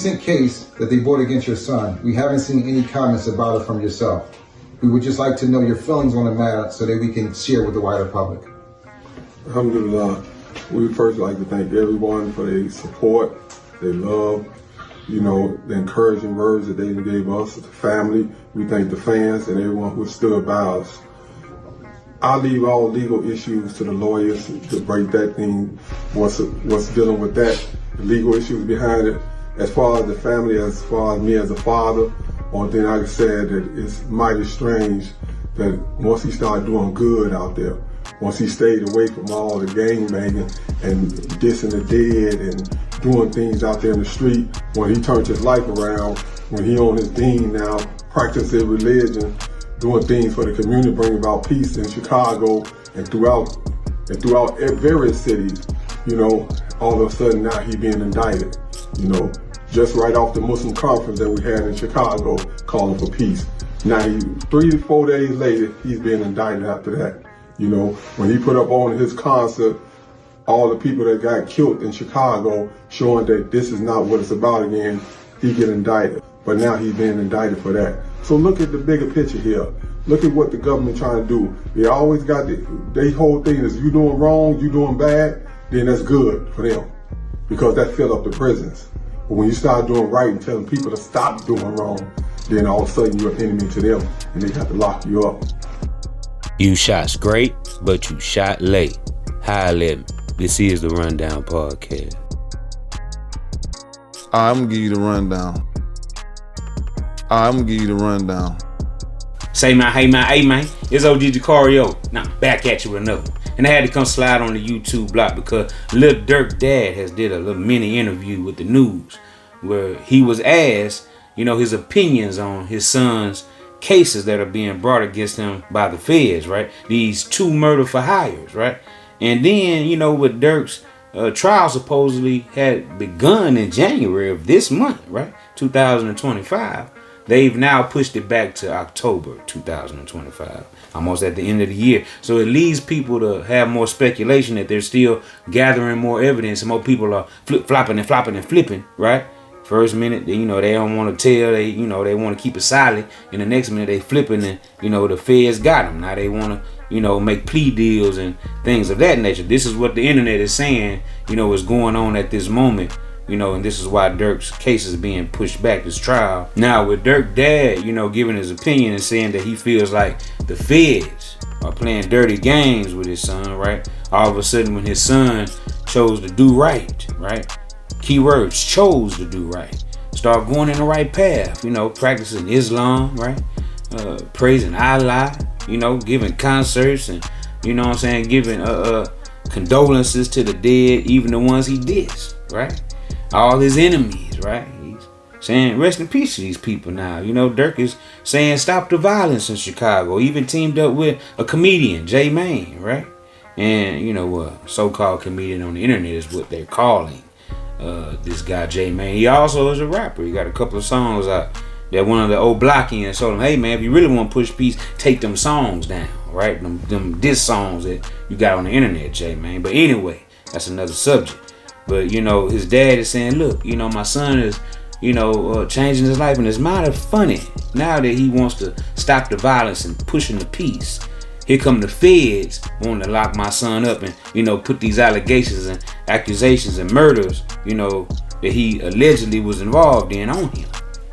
recent case that they brought against your son, we haven't seen any comments about it from yourself. We would just like to know your feelings on the matter so that we can share with the wider public. Alhamdulillah. We first like to thank everyone for their support, their love, the encouraging words that they gave us, the family. We thank the fans and everyone who stood by us. I leave all legal issues to the lawyers to break that thing, what's dealing with that, the legal issues behind it. As far as the family, as far as me as a father, one thing I can say that it's mighty strange that once he started doing good out there, once he stayed away from all the gang banging and dissing the dead and doing things out there in the street, when he turned his life around, when he on his deen now, practicing religion, doing things for the community, bringing about peace in Chicago and throughout various cities, all of a sudden now he being indicted, just right off the Muslim conference that we had in Chicago calling for peace. Now 3 to 4 days later, he's being indicted after that. When he put up on his concert, all the people that got killed in Chicago, showing that this is not what it's about again, he get indicted. But now he's being indicted for that. So look at the bigger picture here. Look at what the government trying to do. They always got their whole thing is you doing wrong, you doing bad, then that's good for them because that fill up the prisons. But when you start doing right and telling people to stop doing wrong, then all of a sudden you're an enemy to them and they have to lock you up. You shot's great, but you shot late. Holla at me. This is the Rundown Podcast. I'm gonna give you the rundown. Say man, hey man, it's OG Jucario. Now I'm back at you with another one. And I had to come slide on the YouTube block because Lil Durk dad has did a little mini interview with the news where he was asked, his opinions on his son's cases that are being brought against him by the feds, right? These 2 murder for hires, right? And then, with Durk's trial supposedly had begun in January of this month, right? 2025. They've now pushed it back to October 2025, almost at the end of the year. So it leads people to have more speculation that they're still gathering more evidence and more people are flip-flopping and flopping and flipping, right? First minute, they don't want to tell, they want to keep it silent. And the next minute they flipping and, the feds got them. Now they want to, make plea deals and things of that nature. This is what the internet is saying, is going on at this moment. And this is why Durk's case is being pushed back, this trial. Now with Durk dad, giving his opinion and saying that he feels like the feds are playing dirty games with his son, right? All of a sudden when his son chose to do right? Keywords, chose to do right. Start going in the right path, practicing Islam, right? Praising Allah, giving concerts and, giving condolences to the dead, even the ones he dissed, right? All his enemies, right? He's saying rest in peace to these people now. Durk is saying stop the violence in Chicago. Even teamed up with a comedian, J Main, right? And, a so-called comedian on the internet is what they're calling this guy J Main. He also is a rapper. He got a couple of songs out that one of the old blockians told him, hey man, if you really want to push peace, take them songs down, right? Them diss songs that you got on the internet, J Main. But anyway, that's another subject. But his dad is saying, look, my son is, changing his life, and it's mighty funny now that he wants to stop the violence and pushing the peace. Here come the feds wanting to lock my son up and, put these allegations and accusations and murders, that he allegedly was involved in on him.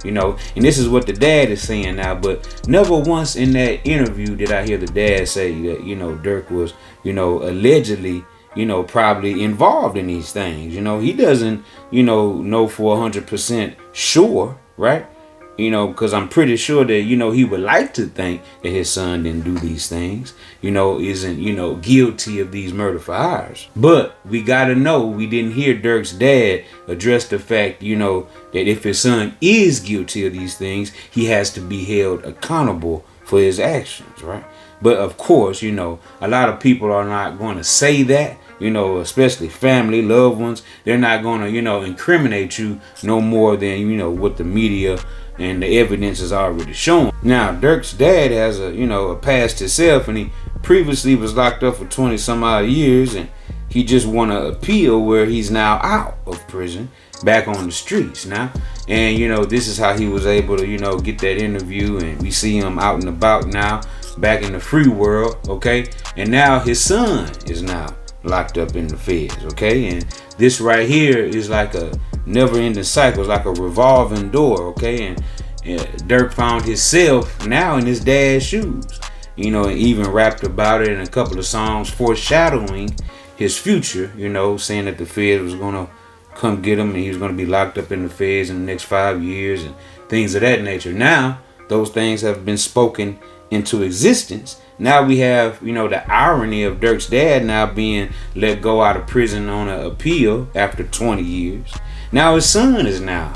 And this is what the dad is saying now, but never once in that interview did I hear the dad say that, Durk was, allegedly, probably involved in these things. He doesn't, know for 100% sure, right? Because I'm pretty sure that, he would like to think that his son didn't do these things, isn't, guilty of these murder for hires. But we got to know, we didn't hear Durk's dad address the fact, that if his son is guilty of these things, he has to be held accountable for his actions, right? But of course, a lot of people are not going to say that, especially family, loved ones. They're not going to, incriminate you no more than, what the media and the evidence is already shown. Now, Durk's dad has a past himself, and he previously was locked up for 20 some odd years, and he just want to appeal where he's now out of prison, back on the streets now. And this is how he was able to get that interview, and we see him out and about now, back in the free world, okay? And now his son is now locked up in the feds, okay? And this right here is like a never-ending cycle. It's like a revolving door, okay? And Durk found himself now in his dad's shoes, and even rapped about it in a couple of songs foreshadowing his future, saying that the feds was gonna come get him and he was gonna be locked up in the feds in the next 5 years and things of that nature. Now those things have been spoken into existence. Now we have, the irony of Durk's dad now being let go out of prison on an appeal after 20 years. Now his son is now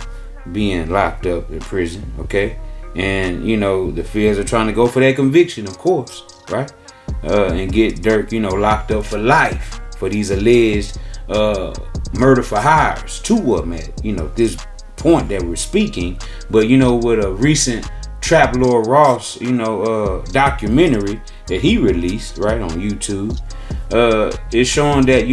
being locked up in prison, okay? And, the feds are trying to go for that conviction, of course, right? And get Durk, locked up for life for these alleged murder for hires. Two of them at, this point that we're speaking. But, with a recent Trap Lord Ross, documentary that he released, right, on YouTube, it's showing that,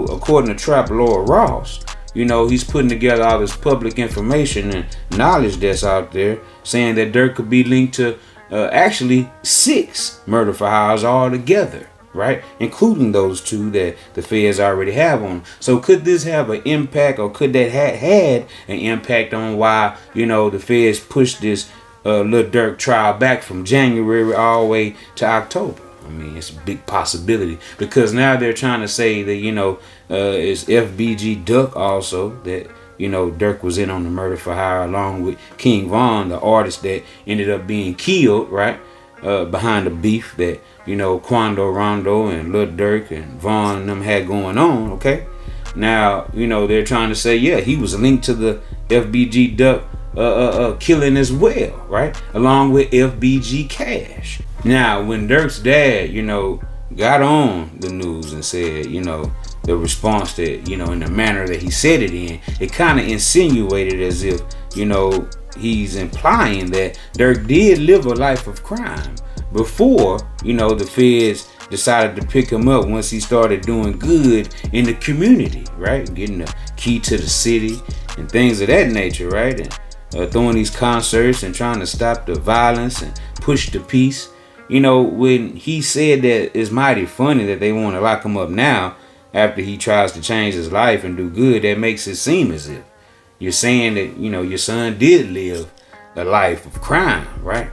according to Trap Lord Ross, he's putting together all this public information and knowledge that's out there, saying that Durk could be linked to actually 6 murder for hires altogether, right? Including those 2 that the feds already have on. So could this have an impact, or could that had an impact on why, the feds pushed this Lil Durk trial back from January all the way to October? I mean, it's a big possibility, because now they're trying to say that, it's FBG Duck also, that, Durk was in on the murder for hire along with King Von, the artist that ended up being killed, right? Behind the beef that, Quando Rondo and Lil Durk and Von and them had going on, okay? Now, they're trying to say, yeah, he was linked to the FBG Duck killing as well, right? Along with FBG Cash. Now, when Durk's dad, got on the news and said, the response that, in the manner that he said it in, it kind of insinuated as if, he's implying that Durk did live a life of crime before, the feds decided to pick him up once he started doing good in the community, right? Getting the key to the city and things of that nature, right? And throwing these concerts and trying to stop the violence and push the peace. When he said that it's mighty funny that they want to lock him up now after he tries to change his life and do good, that makes it seem as if you're saying that, your son did live a life of crime, right?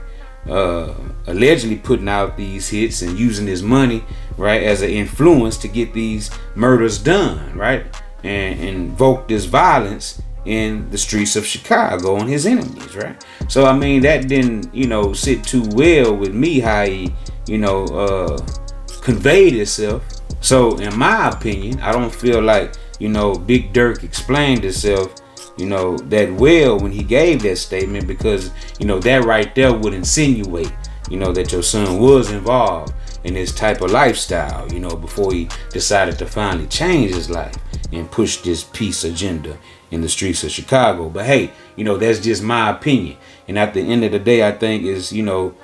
Allegedly putting out these hits and using his money, right, as an influence to get these murders done, right? And invoke this violence in the streets of Chicago on his enemies, right? So, I mean, that didn't, sit too well with me, how he, conveyed itself. So, in my opinion, I don't feel like, Big Durk explained himself, that well when he gave that statement, because, that right there would insinuate, that your son was involved in this type of lifestyle, before he decided to finally change his life and push this peace agenda in the streets of Chicago. But hey, that's just my opinion. And at the end of the day, I think it's, too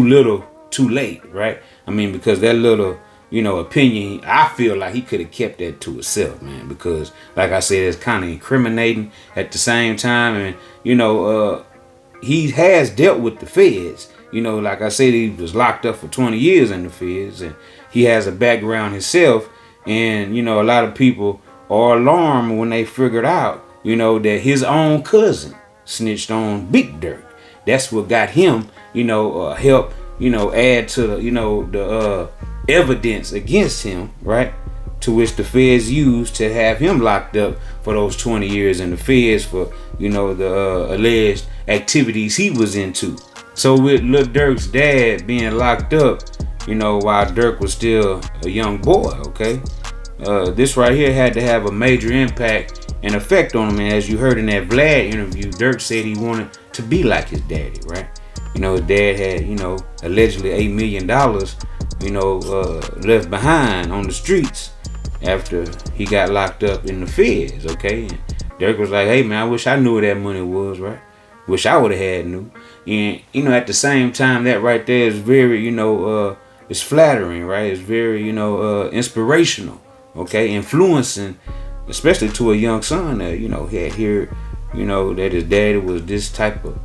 little, too late, right? I mean, because that little, opinion, I feel like he could have kept that to himself, man, because like I said, it's kind of incriminating at the same time. And, he has dealt with the feds, like I said, he was locked up for 20 years in the feds, and he has a background himself. And, a lot of people are alarmed when they figured out, that his own cousin snitched on Big Durk. That's what got him, help, add to the evidence against him, right? To which the feds used to have him locked up for those 20 years in the feds for, the alleged activities he was into. So with Lil Durk's dad being locked up, while Durk was still a young boy, okay? This right here had to have a major impact and effect on him. And as you heard in that Vlad interview, Durk said he wanted to be like his daddy, right? His dad had, allegedly $8 million, left behind on the streets after he got locked up in the feds, okay? And Durk was like, hey, man, I wish I knew where that money was, right? Wish I would have had knew. And, at the same time, that right there is very, it's flattering, right? It's very, inspirational, okay? Influencing, especially to a young son that, he had heard, that his daddy was this type of,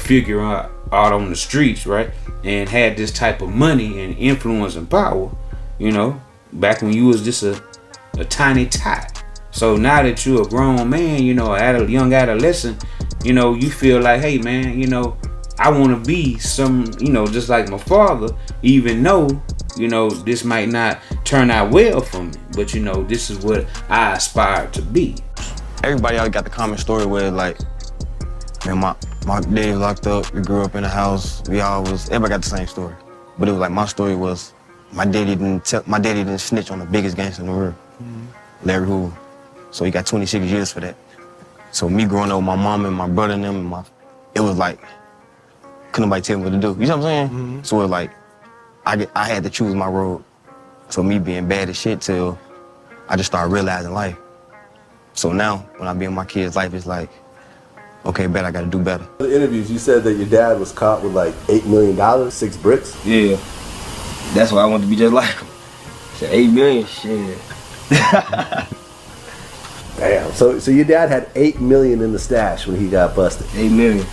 figure out on the streets, right? And had this type of money and influence and power, back when you was just a tiny tot. So now that you're a grown man, a young adolescent, you feel like, hey man, I want to be some, just like my father, even though, this might not turn out well for me, but this is what I aspire to be. Everybody always got the common story where like, man, my daddy locked up, we grew up in a house, everybody got the same story. But it was like, my story was, my daddy didn't snitch on the biggest gangster in the world, Larry Hoover. So he got 26 years for that. So me growing up with my mom and my brother and them, it was like, couldn't nobody tell me what to do. You know what I'm saying? So it was like, I had to choose my road. So me being bad as shit till I just started realizing life. So now, when I be in my kid's life, it's like, okay, bet I gotta do better. In the interviews, you said that your dad was caught with like $8 million, 6 bricks. Yeah, that's why I wanted to be just like him. Said 8 million, shit. Damn. So your dad had $8 million in the stash when he got busted. 8 million.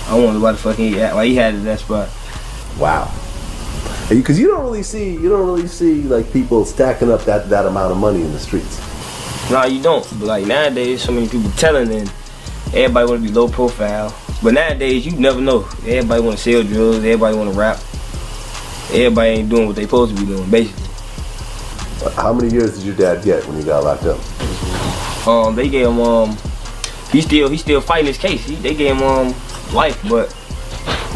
I wonder why the fuck why he had it in that spot. Wow. Because you don't really see like people stacking up that amount of money in the streets. Nah, you don't. But like nowadays, so many people telling, and everybody want to be low profile. But nowadays, you never know. Everybody want to sell drugs. Everybody want to rap. Everybody ain't doing what they supposed to be doing, basically. How many years did your dad get when he got locked up? They gave him he's still fighting his case. They gave him life, but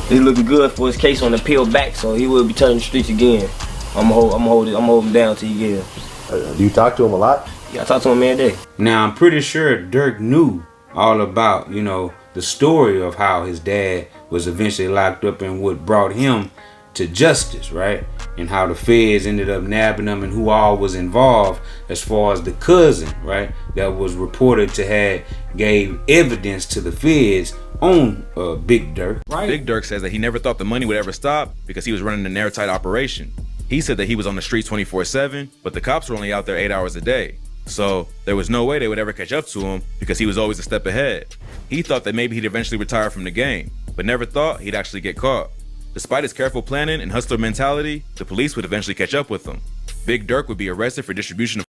it's looking good for his case on the peel back, so he will be turning the streets again. I'm gonna hold him down till he get him. Do you talk to him a lot? Yeah, I talk to him every day. Now I'm pretty sure Durk knew all about, the story of how his dad was eventually locked up and what brought him to justice, right? And how the feds ended up nabbing him and who all was involved as far as the cousin, right? That was reported to have gave evidence to the feds on Big Durk, right? Big Durk says that he never thought the money would ever stop because he was running an airtight operation. He said that he was on the streets 24/7, but the cops were only out there 8 hours a day. So there was no way they would ever catch up to him because he was always a step ahead. He thought that maybe he'd eventually retire from the game, but never thought he'd actually get caught. Despite his careful planning and hustler mentality, the police would eventually catch up with him. Big Durk would be arrested for distribution of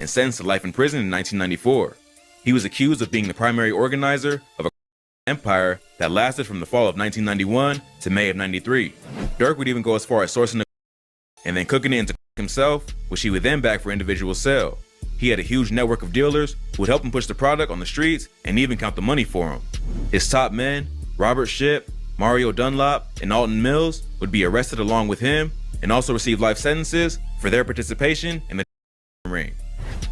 and sentenced to life in prison in 1994. He was accused of being the primary organizer of a empire that lasted from the fall of 1991 to May of 93. Durk would even go as far as sourcing the and then cooking it into himself, which he would then bag for individual sale. He had a huge network of dealers who would help him push the product on the streets and even count the money for him. His top men, Robert Shipp, Mario Dunlop, and Alton Mills, would be arrested along with him and also receive life sentences for their participation in the ring.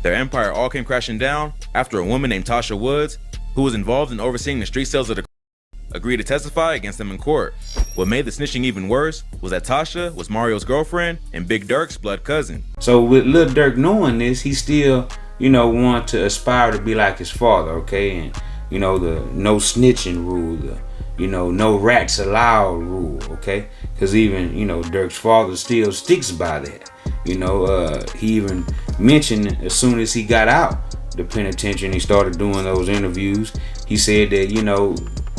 Their empire all came crashing down after a woman named Tasha Woods, who was involved in overseeing the street sales of the agreed to testify against them in court. What made the snitching even worse was that Tasha was Mario's girlfriend and Big Durk's blood cousin. So with Lil Durk knowing this, he still, wanted to aspire to be like his father, okay? And, the no snitching rule, the, no rats allowed rule, okay? Because even, Durk's father still sticks by that. He even mentioned as soon as he got out the penitentiary and he started doing those interviews, he said that,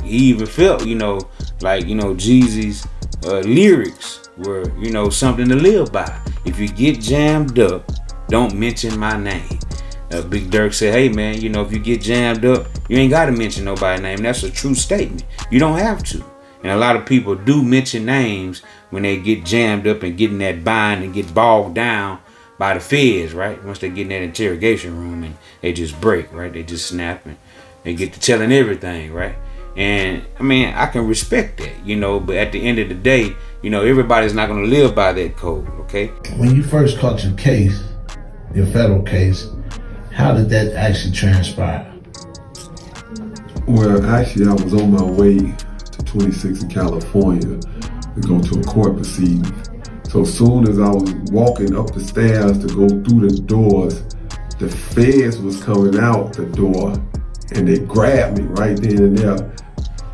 he even felt, like, Jeezy's lyrics were, something to live by. If you get jammed up, don't mention my name. Big Durk said, hey man, if you get jammed up, you ain't got to mention nobody's name. That's a true statement. You don't have to. And a lot of people do mention names when they get jammed up and get in that bind and get bogged down by the feds, right? Once they get in that interrogation room and they just break, right? They just snap and they get to telling everything, right? And I can respect that, but at the end of the day, everybody's not going to live by that code, okay? When you first caught your case, your federal case, how did that actually transpire? Well, actually, I was on my way to 26 in California to go to a court proceeding. So soon as I was walking up the stairs to go through the doors, the feds was coming out the door and they grabbed me right then and there,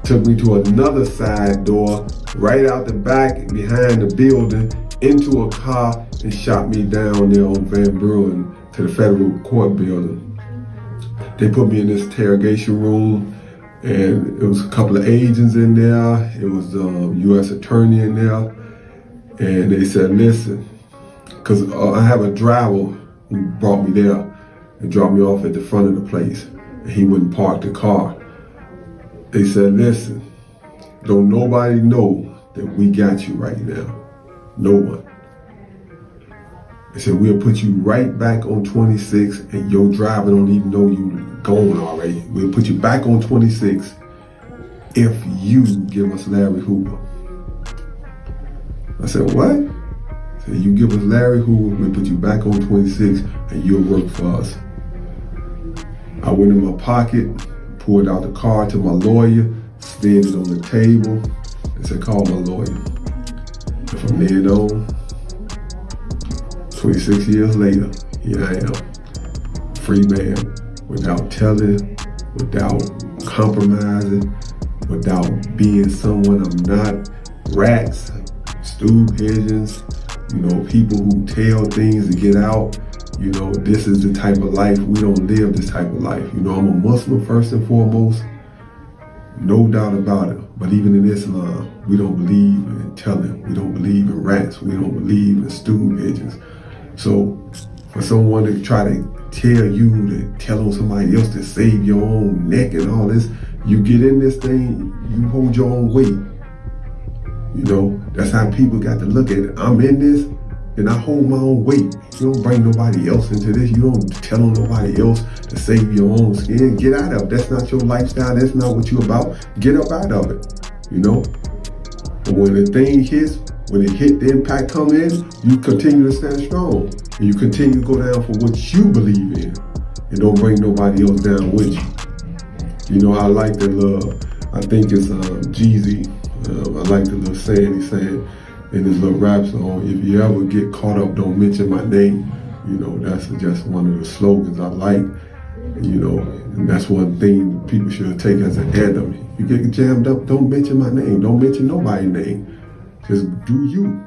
took me to another side door, right out the back behind the building into a car and shot me down there on Van Buren to the federal court building. They put me in this interrogation room, and it was a couple of agents in there. It was the U.S. attorney in there, and they said, listen, because I have a driver who brought me there and dropped me off at the front of the place, and he wouldn't park the car. They said, listen, don't nobody know that we got you right now. No one. They said, we'll put you right back on 26 and your driver don't even know you gone already. We'll put you back on 26 if you give us Larry Hoover. I said, what? I said, you give us Larry Hoover, we'll put you back on 26 and you'll work for us. I went in my pocket, pulled out the card to my lawyer, slid it on the table, and said, call my lawyer. And from then on, 26 years later, here I am, free man, without telling, without compromising, without being someone I'm not. Rats, stool pigeons, people who tell things to get out. This is the type of life, we don't live this type of life. I'm a Muslim first and foremost, no doubt about it. But even in Islam, we don't believe in telling, we don't believe in rats, we don't believe in stool pigeons. So for someone to try to tell you to tell on somebody else to save your own neck and all this, you get in this thing, you hold your own weight. That's how people got to look at it. I'm in this and I hold my own weight. You don't bring nobody else into this. You don't tell on nobody else to save your own skin. Get out of it. That's not your lifestyle. That's not what you're about. Get up out of it, But when the thing hits, when it hit, the impact come in, you continue to stand strong. And you continue to go down for what you believe in. And don't bring nobody else down with you. I like the little, I think it's Jeezy. I like the little saying he's saying in his little rap song, if you ever get caught up, don't mention my name. That's just one of the slogans I like. And that's one thing people should take as an anthem. You get jammed up, don't mention my name. Don't mention nobody's name. Just do you.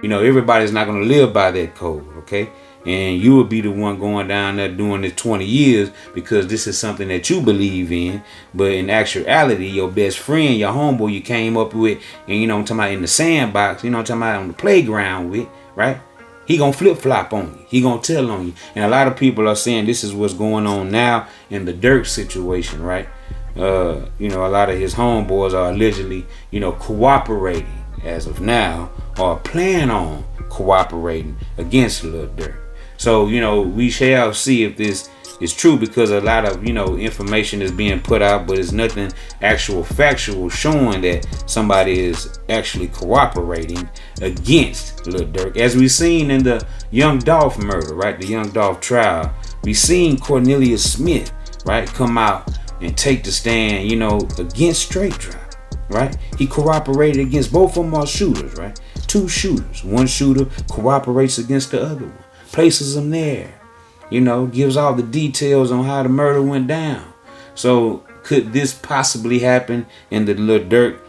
Everybody's not going to live by that code, okay? And you will be the one going down there doing this 20 years because this is something that you believe in. But in actuality, your best friend, your homeboy you came up with, and I'm talking about in the sandbox, I'm talking about on the playground with, right? He gonna flip-flop on you. He gonna tell on you. And a lot of people are saying this is what's going on now in the Durk situation, right? A lot of his homeboys are allegedly, cooperating as of now, or plan on cooperating against Lil Durk. So, we shall see if this is true, because a lot of, information is being put out, but it's nothing actual factual showing that somebody is actually cooperating against Lil Durk. As we seen in the Young Dolph murder, right? The Young Dolph trial, we seen Cornelius Smith, right, come out and take the stand, against Straight Drop, right? He cooperated against both of them are shooters, right? Two shooters. One shooter cooperates against the other one. Places them there, gives all the details on how the murder went down. So could this possibly happen in the Lil Durk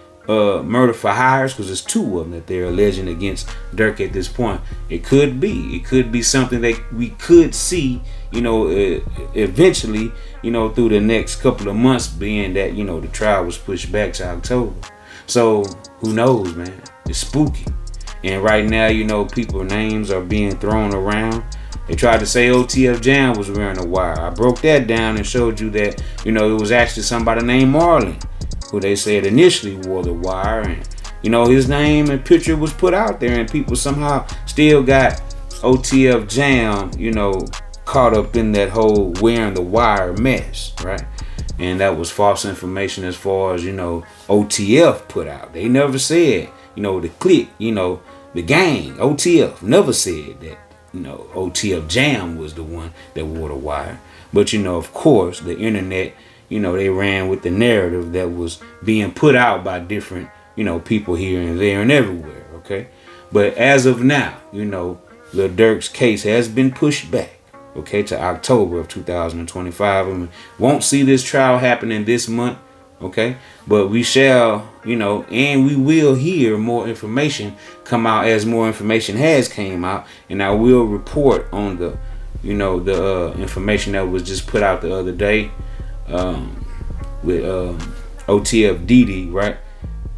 murder for hires? Because there's two of them that they're alleging against Durk at this point. It could be. It could be something that we could see, eventually, through the next couple of months, being that, the trial was pushed back to October. So who knows, man? It's spooky. And right now, people's names are being thrown around. They tried to say OTF Jam was wearing a wire. I broke that down and showed you that, it was actually somebody named Marlon, who they said initially wore the wire. And, his name and picture was put out there, and people somehow still got OTF Jam, caught up in that whole wearing the wire mess, right? And that was false information as far as, OTF put out. They never said, the clique, the gang, OTF, never said that, OTF Jam was the one that wore the wire. But, of course, the internet, they ran with the narrative that was being put out by different, people here and there and everywhere, okay? But as of now, Lil Durk's case has been pushed back, okay, to October of 2025. And we won't see this trial happening this month, okay? But we shall, and we will hear more information come out as more information has came out, and I will report on the information that was just put out the other day with OTF Didi, right?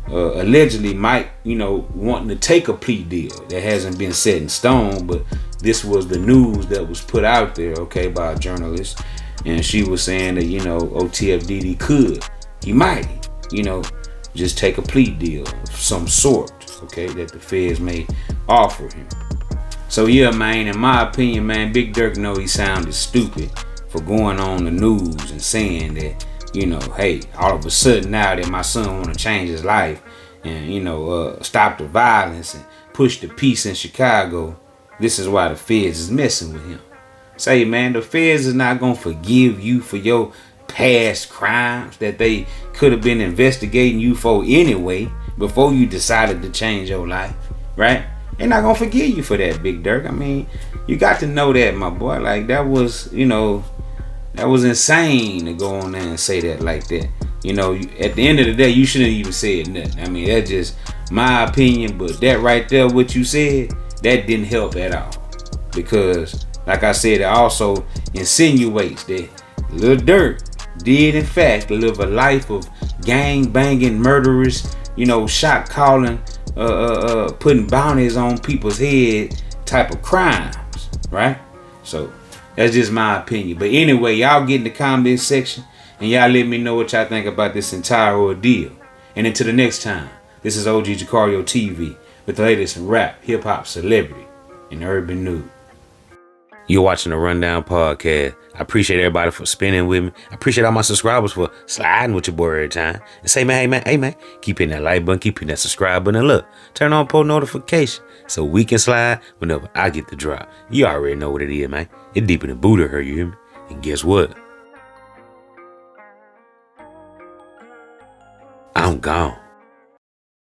Allegedly Mike, wanting to take a plea deal that hasn't been set in stone, but this was the news that was put out there, okay, by a journalist, and she was saying that OTF Didi he might, just take a plea deal of some sort, okay, that the feds may offer him. So yeah, man, in my opinion, man, Big Durk know he sounded stupid for going on the news and saying that, hey, all of a sudden now that my son want to change his life and, stop the violence and push the peace in Chicago, this is why the feds is messing with him. Say, man, the feds is not going to forgive you for your past crimes that they could have been investigating you for anyway before you decided to change your life, right? They're not gonna forgive you for that, Big Durk. I mean, you got to know that, my boy. Like, that was, that was insane to go on there and say that like that. At the end of the day, you shouldn't even say nothing. I mean, that's just my opinion, but that right there, what you said, that didn't help at all. Because, like I said, it also insinuates that Lil Durk did in fact live a life of gang banging, murderous, shot calling, putting bounties on people's head type of crimes, right? So that's just my opinion. But anyway, y'all get in the comment section and y'all let me know what y'all think about this entire ordeal. And until the next time, this is OG Jucario TV with the latest in rap, hip hop, celebrity, and urban news. You're watching the Rundown Podcast. I appreciate everybody for spinning with me. I appreciate all my subscribers for sliding with your boy every time. And say, man, hey, man, keep hitting that like button, keep hitting that subscribe button, and look, turn on post notification so we can slide whenever I get the drop. You already know what it is, man. It's deeper than Buddha, her, you hear me? And guess what? I'm gone.